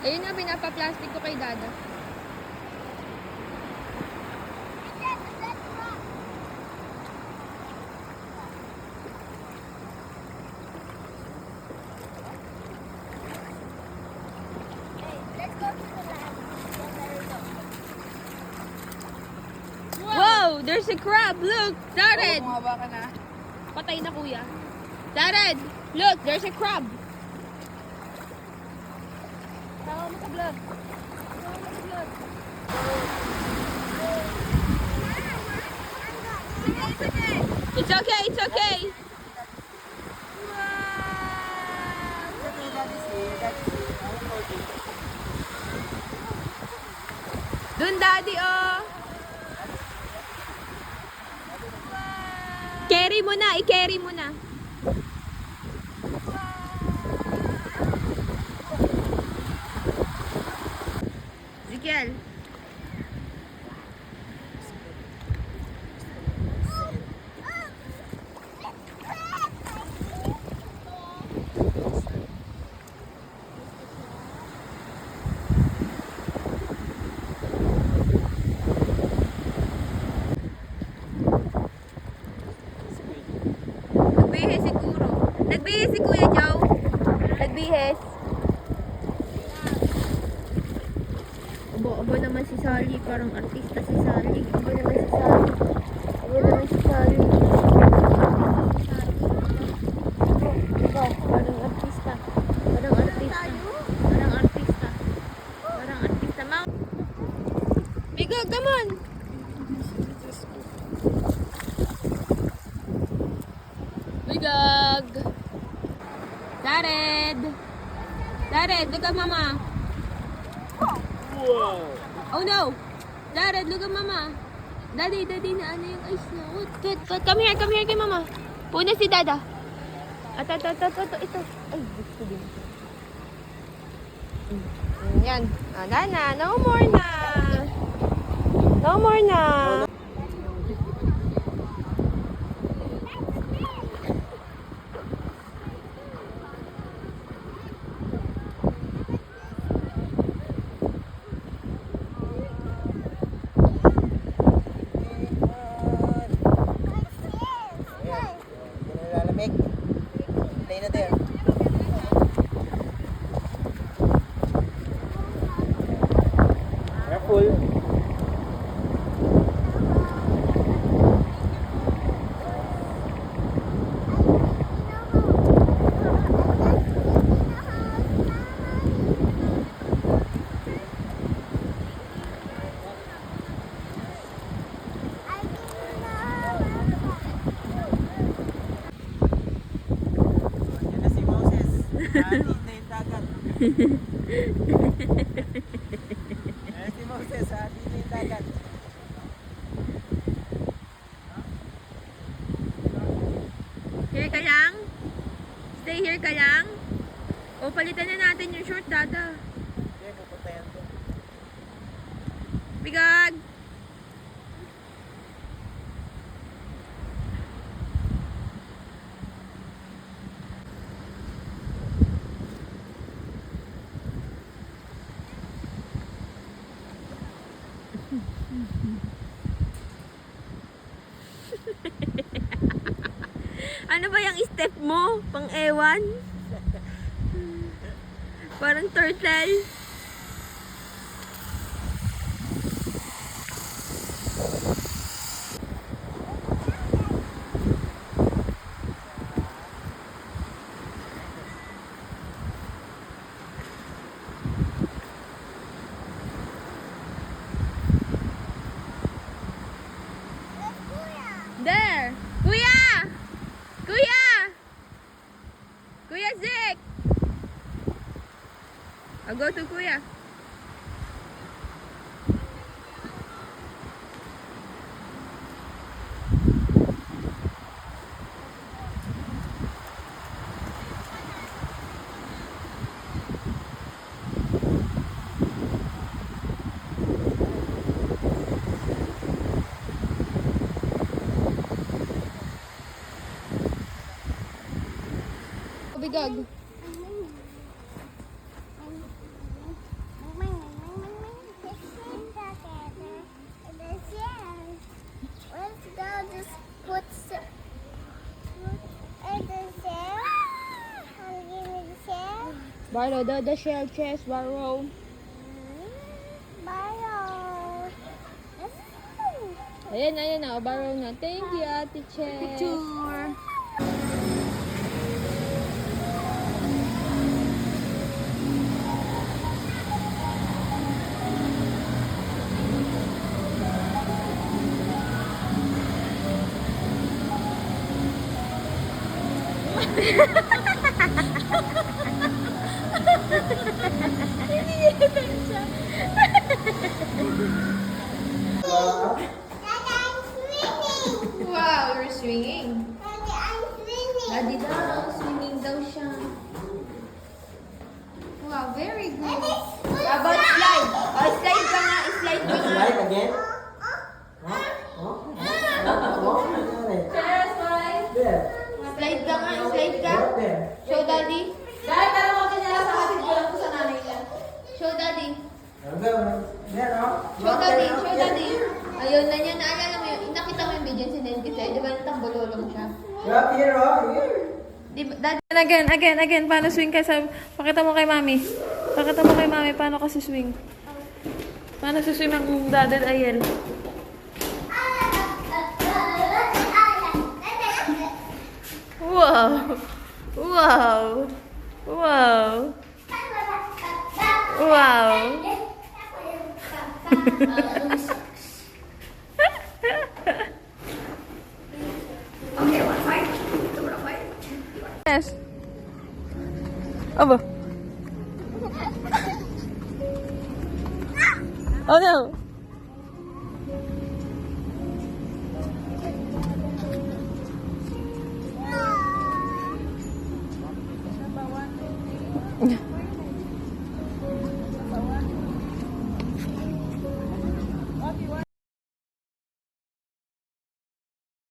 Ayun nga, pinapa-plastic ko kay Dada. Wow! There's a crab! Look! Jared! Bumaba ka na. Patay na kuya. Jared! Look! There's a crab! Tawa mo sa vlog. Tawa mo sa vlog. It's okay! It's okay! Dun, Daddy, oh! Carry mo na, i-carry mo na. Ezekiel. Nagbihis siguro. Nagbihis si Kuya Joe. Nagbihis. Abo naman si Sally. Parang artista si Sally. Abo naman si Sally. Abo naman si Sally. Aba, parang artista. Parang artista. Parang artista. Parang artista. Bigog, come on! Bigog! Jared! Jared, look at mama! Wow! Oh no! Jared, look at mama! Daddy, na ano yung ice na? What? Come here kay mama! Puna si Dada! Ito. Ay, gusto din. Yan. Nana, no more na! No more na! Lalamig. Play na there. Careful. Yan na si Moses. Alis na yung dagat. Yan si Moses. Alis na yung dagat. Here ka lang? Stay here ka lang? O, palitan na natin yung short, Dada. Hindi, pupunta yan doon. Bigag! Ano ba yung step mo? Pang-ewan? Parang turtle. There! Kuya! Kuya! Kuya Zik! I'll go to Kuya. Bigag. Dad just puts it in the shell. And give me the shell. Borrow the shell chest, borrow. Borrow. Ayan, ayan na. Borrow na. Thank you, Ate Chess. Picture. Daddy, I'm swimming. Wow, you're swinging. Daddy, I'm swimming. Daddy daw, swimming daw siya. Wow, very good. Daddy, How about slide? Oh, slide ka nga, slide ka nga. Slide again? Huh? Huh? Chess, slide. There. Slide ka nga, slide ka. Right there. Show daddy. Dahil pero mo nila sa atin ko lang po sa nanay niya. Show daddy. Okay. There, no? Show daddy, show daddy. Ayun na niya, naalala mo yun. Nakita mo yung video sinend ko sa'yo. Di ba natambololong siya? You're up here, oh. Here. Di ba, daddy? Again. Paano swing ka? Pakita mo kay mami. Pakita mo kay mami paano ka swing. Paano swing ang dadad Ayel? Wow! Wow! Wow! Wow! Yes. Aba. Oh no.